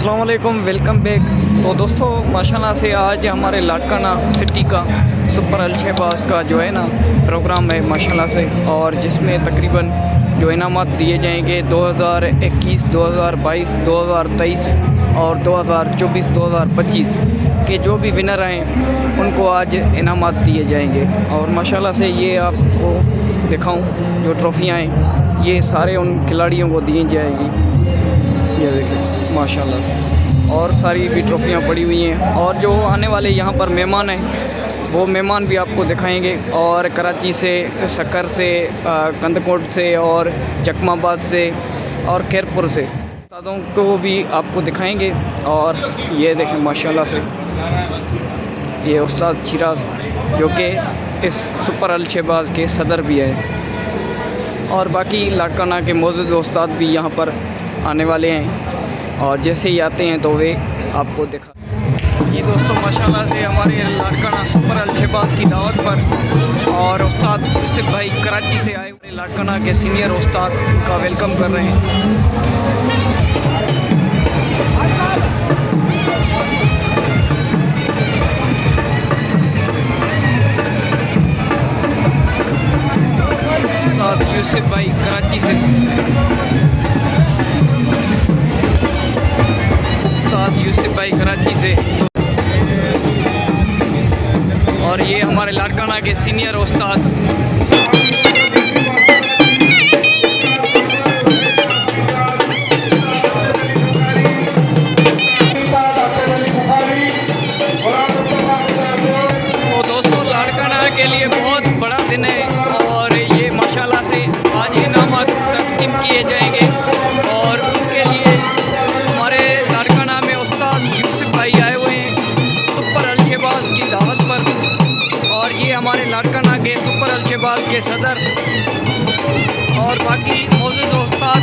अस्सलाम वालेकुम, welcome back. तो दोस्तों माशाल्लाह से आज हमारे लाड़काना सिटी का सुपर अल शहबाज का जो है ना प्रोग्राम है माशाल्लाह से, और जिसमें तकरीबन जो इनामात दिए जाएंगे 2021, 2022, 2023 और 2024, 2025 के जो भी विनर हैं उनको आज इनामात दिए जाएंगे। और माशाल्लाह से ये आपको दिखाऊं जो ट्रॉफ़ियाँ हैं ये सारे उन खिलाड़ियों को दी जाएगी। ये देखिए माशाल्लाह से, और सारी भी ट्रॉफ़ियाँ पड़ी हुई हैं। और जो आने वाले यहाँ पर मेहमान हैं वो मेहमान भी आपको दिखाएंगे, और कराची से, शक्कर से, कंदकोट से और जकमाबाद से और खैरपुर से उस्तादों को भी आपको दिखाएंगे। और ये देखें माशाल्लाह से ये उस्ताद शिराज जो कि इस सुपर अल शहबाज के सदर भी हैं, और बाकी लाड़काना के मौजूद उस्ताद भी यहाँ पर आने वाले हैं, और जैसे ही आते हैं तो वे आपको दिखा। ये दोस्तों माशाल्लाह से हमारे लाड़काना सुपर अल शहबाज की दावत पर और उस्ताद यूसुफ भाई कराची से आए हुए लाड़काना के सीनियर उस्ताद का वेलकम कर रहे हैं। उस्ताद यूसुफ भाई कराची से, उस्ताद यूसुफ भाई कराची से, और ये हमारे लाड़काना के सीनियर उस्ताद तो दोस्तों लाड़काना के लिए बहुत बड़ा दिन है, और ये माशाल्लाह से आज इनामात तस्कीम किए जाएंगे। और उनके लिए हमारे लाड़काना में उस्ताद यूसुफ भाई आए हुए हैं सुपर अल शहबाज की दावत पर, और ये हमारे लाड़काना के सुपर अल शहबाज के सदर और बाकी मौजूद उस्ताद।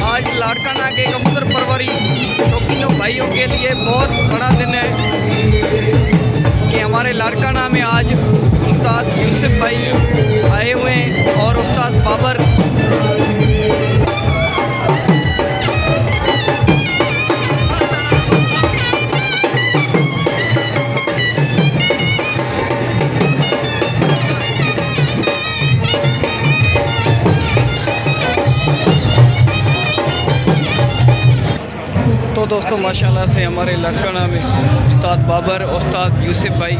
आज लाड़काना के कबूतर परवरी शौकीनों भाइयों के लिए बहुत बड़ा दिन है कि हमारे लाड़काना में आज उस्ताद यूसुफ भाई आए हुए हैं और उस्ताद बाबर। तो दोस्तों माशाल्लाह से हमारे लाड़काना में उस्ताद बाबर, उस्ताद यूसुफ भाई।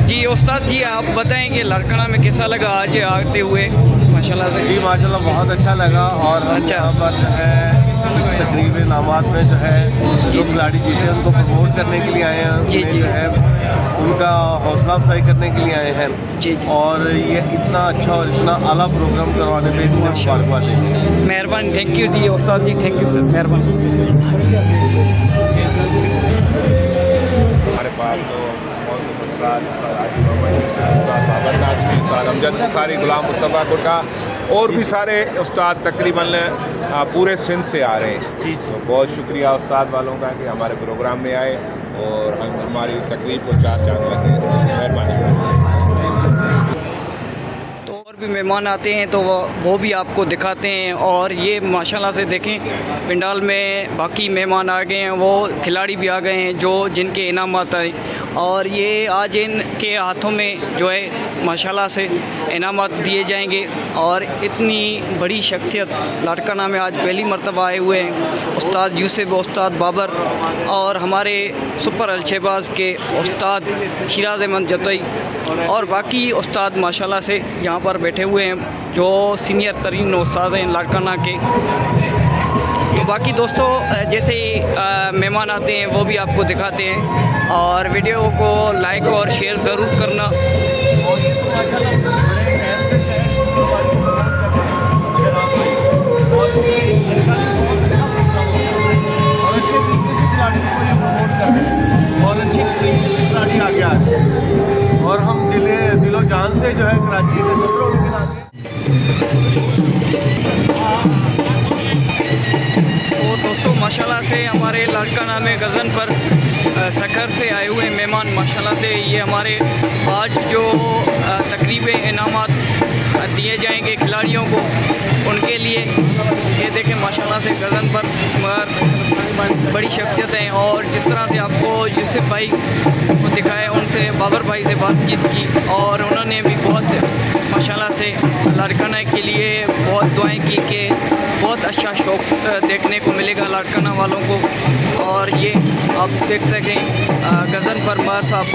जी उस्ताद जी आप बताएंगे लाड़काना में कैसा लगा आज आते हुए माशाल्लाह से? जी माशाल्लाह बहुत अच्छा लगा। और अच्छा। यहाँ पर जो है इस तकरीब इनामात में जो है जो खिलाड़ी जीते हैं उनको प्रमोट करने के लिए आए हैं, जी, उन्हें जी। जो है उनका हौसला अफजाई करने के लिए आए हैं। जी, जी। और ये इतना अच्छा और इतना आला प्रोग्राम करवाने पे इतने मुबारकबाद दें। मेहरबानी, thank you ji Ustad ji, thank you, मेहरबानी। हमारे पास तो उस्ताद बाबर नाज़मी, उस्ताद अमजद बुखारी, गुलाम मुस्तफ़ा कोटा और भी सारे उस्ताद तकरीबन पूरे सिंध से आ रहे हैं। जी तो बहुत शुक्रिया उस्ताद वालों का कि हमारे प्रोग्राम में आए और हमारी तकरीब को चार चांद लगे। मेहरबानी। तो और भी मेहमान आते हैं तो वो भी आपको दिखाते हैं। और ये माशाल्लाह से देखें पंडाल में बाकी मेहमान आ गए हैं, वो खिलाड़ी भी आ गए हैं जो जिनके इनामात आए, और ये आज इनके हाथों में जो है माशाल्लाह से इनामात दिए जाएंगे। और इतनी बड़ी शख्सियत लाड़काना में आज पहली मर्तबा आए हुए हैं उस्ताद यूसुफ, उस्ताद बाबर और हमारे सुपर अल शहबाज के उस्ताद शिराज अहमद जतई, और बाकी उस्ताद माशाल्लाह से यहाँ पर बैठे हुए हैं जो सीनियर तरीन उस्ताद हैं लाड़काना के। तो बाकी दोस्तों जैसे ही मेहमान आते हैं वो भी आपको दिखाते हैं, और वीडियो को लाइक और शेयर ज़रूर करना। और अच्छे तरीके से खिलाड़ियों को ये प्रमोट कर रहे हैं और अच्छे तरीके से खिलाड़ी आगे आ रहे हैं, और हम दिलो जान से जो है कराची के सफरों लेकिन आगे। और दोस्तों माशाल्लाह से हमारे लाड़काना में गज़न पर सखर से आए हुए मेहमान माशाल्लाह से ये हमारे आज जो तकरीबें इनामात दिए जाएंगे खिलाड़ियों को उनके लिए। ये देखें माशाल्लाह से गज़न पर बड़ी शख्सियत हैं और जिस तरह से आपको यूसुफ भाई को दिखाया उनसे बाबर भाई से बातचीत की और उन्होंने भी बहुत माशाल्लाह से लाड़काना के लिए बहुत दुआएं की कि बहुत अच्छा शौक़ देखने को मिलेगा लाड़काना वालों को। और ये आप देख सकें गज़न पर मार साहब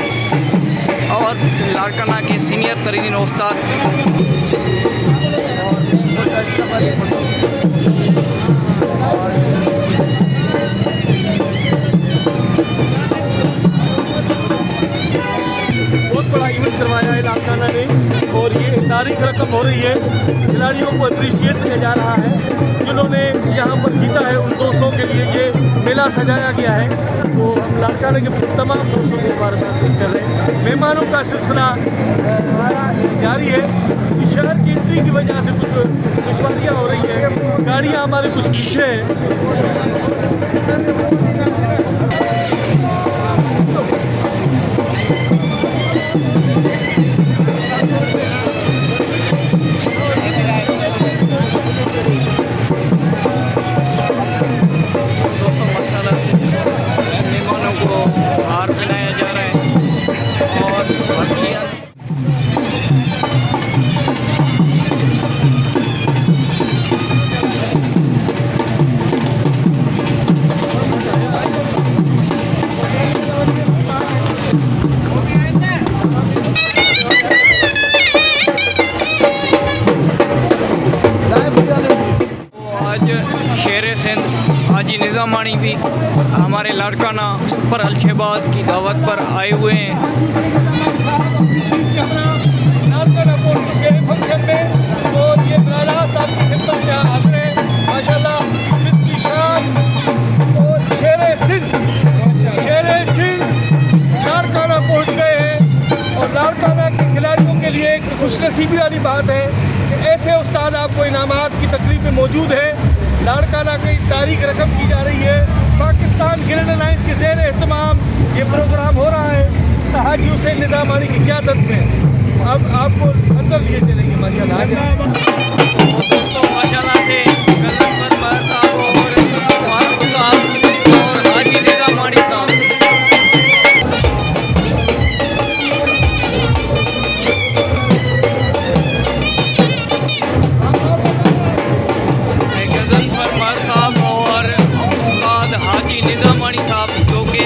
और लाड़काना के सीनियर तरीन उस्ताद बहुत बड़ा इवेंट करवाया है लाड़काना ने और ये तारीख रकम हो रही है। खिलाड़ियों को अप्रिशिएट किया जा रहा है जिन्होंने यहाँ पर जीता है। उन दोस्तों के लिए ये मेला सजाया गया है। तो हम लाड़काना के तमाम दोस्तों को मुबारकबाद पेश कर रहे हैं। मेहमानों का सिलसिला हमारा जारी है। शहर की एंट्री की वजह से कुछ दुश्वारियाँ हो रही हैं, गाड़ियाँ हमारे कुछ पीछे हैं। हाजी निज़ामानी भी हमारे लाड़काना सुपर अलशहबाज की दावत पर आए हुए हैं। लाड़काना पहुंच चुके हैं फंक्शन में और ये राजा साहब की खिदमत में हाजिर हैं। माशाल्लाह सिंध की शान और शेर सिंध लाड़काना पहुंच गए हैं। और लाड़काना के खिलाड़ियों के लिए एक खुशनसीबी वाली बात है कि ऐसे उस्ताद आपको इनामात की तकरीब में मौजूद है। लाड़काना की तारीख रकम की जा रही है। पाकिस्तान ग्रैंड लाइन्स के ज़ेर एहतमाम ये प्रोग्राम हो रहा है हाजी हुसैन निज़ामानी की क़यादत में। अब आपको अंदर लिए चलेंगे माशाल्लाह। तो माशाल्लाह से गज़न पर मार साहब और फारूक साहब और हाजी निज़ामानी साहब हाजी निज़ामानी साहब जो कि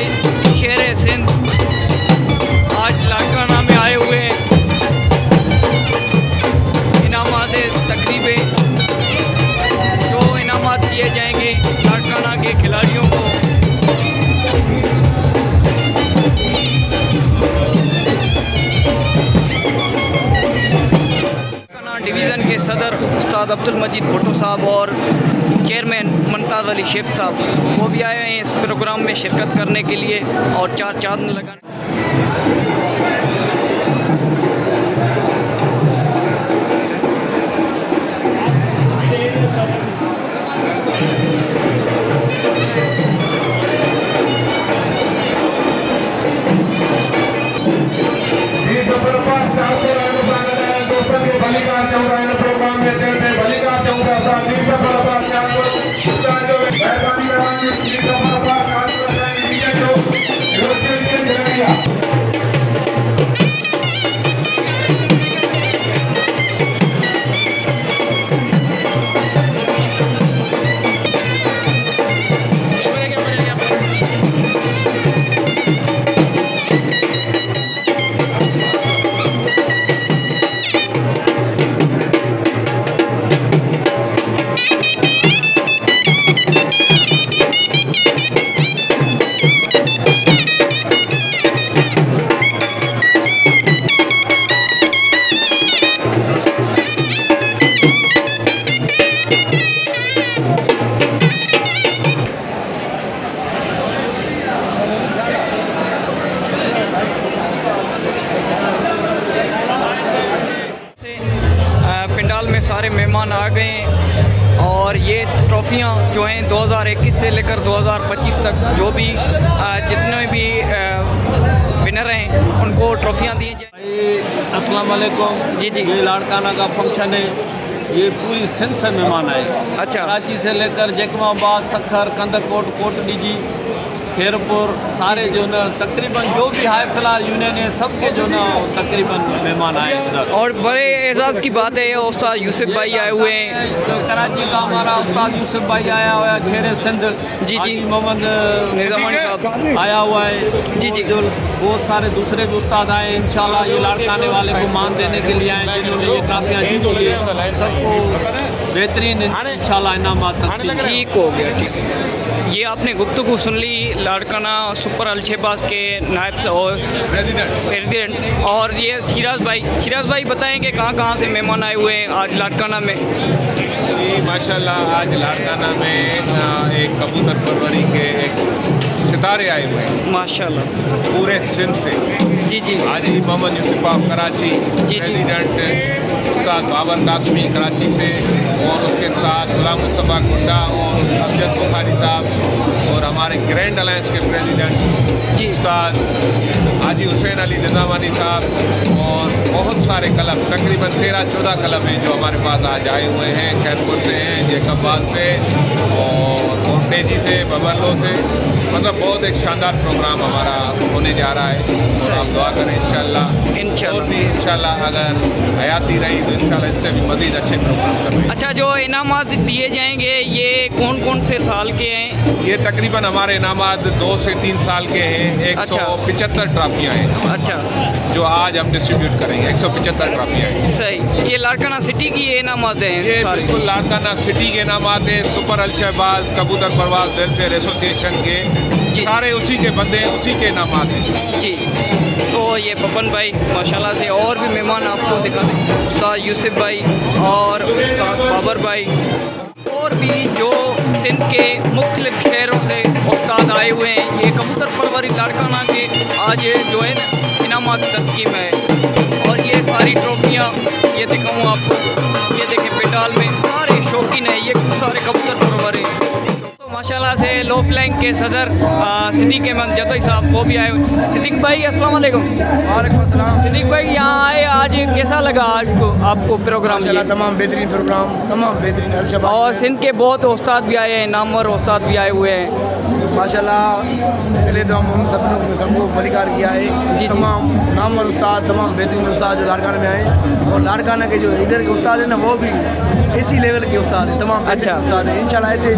शेर सिंध आज लाड़काना में आए हुए हैं। इनामात तकरीबें जो इनामात दिए जाएंगे लाड़काना के खिलाड़ियों को। लाड़काना डिवीज़न के सदर उस्ताद अब्दुल मजीद भुट्टो साहब और चेयरमैन मुमताज़ अली शेख साहब वो भी आए हैं इस प्रोग्राम में शिरकत करने के लिए और चार चांद लगाने। सारे मेहमान आ गए हैं और ये ट्रॉफी ट्रॉफियाँ जो हैं 2021 से लेकर 2025 तक जो भी जितने भी विनर हैं उनको ट्रॉफियाँ दी जाए। अस्सलाम वालेकुम। जी जी। ये लाड़काना का फंक्शन है, ये पूरी सिंध से मेहमान आए। अच्छा। कराची से लेकर जैकमाबाद, सखर, कंदकोट, कोटडीजी, खैरपुर, सारे जो ना तकरीबन जो भी हाई फिलहाल यूनियन है सबके जो ना तकरीबन मेहमान आए इधर। और बड़े एजाज़ की बात है उस्ताद यूसुफ भाई आए हुए हैं। तो कराची का हमारा उस्ताद यूसुफ भाई आया हुआ है, शेर सिंध जी। हाजी मोहम्मद निज़ामानी साहब आया हुआ है। जी जी। जो बहुत सारे दूसरे भी उस्ताद आए, इंशाल्लाह ये लाड़काने वाले को मान देने के लिए आए जिन्होंने ये ट्रॉफियाँ जीती है, सबको बेहतरीन इंशाल्लाह इनामात तकसीम। ठीक हो गया, ठीक है। ये आपने गुफ्तगू सुन ली लाड़काना सुपर अलशहबाज के नायब और प्रेसिडेंट और ये शिराज भाई बताएंगे कहाँ से मेहमान आए हुए हैं आज लाड़काना में। जी माशाल्लाह, आज लाड़काना में एक कबूतर परवरी के एक सितारे आए हुए हैं माशाल्लाह पूरे सिंध से। जी जी। हाजी मोहम्मद यूसुफ ऑफ कराची, जी। प्रेसिडेंट उस्ताद बाबर कासमी कराची से, और उसके साथ गुलाम मुस्तफ़ा गुंडा और अमजद बुखारी साहब, और हमारे ग्रैंड अलायंस के प्रेसिडेंट जी उस्ताद हाजी हुसैन अली निज़ामानी साहब, और बहुत सारे क्लब, तकरीबन 13-14 क्लब हैं जो हमारे पास आज आए हुए हैं। खैरपुर से हैं, जैकबाद से और कोटेजी से, बबरलो से। मतलब बहुत एक शानदार प्रोग्राम हमारा होने जा रहा है। और आप दुआ करें इंशाल्लाह और भी इंशाल्लाह अगर हयाती रही तो इंशाल्लाह इससे भी मज़ीद अच्छे प्रोग्राम करें। अच्छा, जो इनामात दिए जाएंगे ये कौन से साल के हैं? ये तकरीबन हमारे इनामात 2 से 3 साल के हैं। 175 ट्रॉफियाँ हैं। अच्छा, जो आज हम डिस्ट्रीब्यूट करेंगे 175 ट्रॉफियाँ हैं। सही। ये लाड़काना सिटी की ये इनामात हैं ये सारे? बिल्कुल लाड़काना सिटी के इनामात हैं। सुपर अलशहबाज कबूतर परवाज वेलफेयर एसोसिएशन के सारे उसी के बंदे हैं, उसी के इनामात हैं जी। तो ये पपन भाई माशाल्लाह से, और भी मेहमान आपको दिखा दें, उस्ताद यूसुफ भाई और उस्ताद बाबर भाई, और भी जो सिंध के मुख्तलिफ शहरों से उस्ताद आए हुए हैं। ये कबूतर परवरी लाड़काना के आज जो है ना इनामात तस्कीम है। और ये सारी ट्रॉफियाँ ये दिखाऊँ आपको, ये देखें पेडाल में सारे शौकीन हैं, ये सारे कबूतर परवरी। माशाल्लाह से लो फ्लैंक के सदर सिद्दीक अहमद जतई साहब वो भी आए हुए। सिद्दीक भाई अस्सलाम वालेकुम। वालेकुम अस्सलाम। सिद्दीक भाई यहाँ आए आज, कैसा लगा आज को आपको प्रोग्राम? माशाल्लाह तमाम बेहतरीन प्रोग्राम, तमाम बेहतरीन अलशहबाज। और सिंध के बहुत उस्ताद भी आए हैं, नामवर उस्ताद भी आए हुए हैं माशाल्लाह। पहले तो हम उन सबको बलिकार किया है। जी। तमाम नामवर उस्ताद, तमाम बेहतरीन उस्ताद जो लाड़काना में आए, और लाड़काना के जो इधर के उस्ताद हैं ना वो भी इसी लेवल के उस्ताद हैं, तमाम अच्छा उस्ताद हैं। इंशाल्लाह ऐसे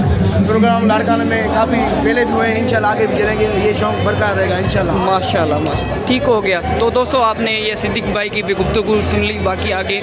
प्रोग्राम लाड़काना में काफ़ी पहले भी हुए हैं, इंशाल्लाह आगे भी चलेंगे, ये शौक बरकरार रहेगा इंशाल्लाह। माशाल्लाह। ठीक हो गया। तो दोस्तों आपने ये सिद्दीक भाई की भी गुफ्तगू सुन ली, बाकी आगे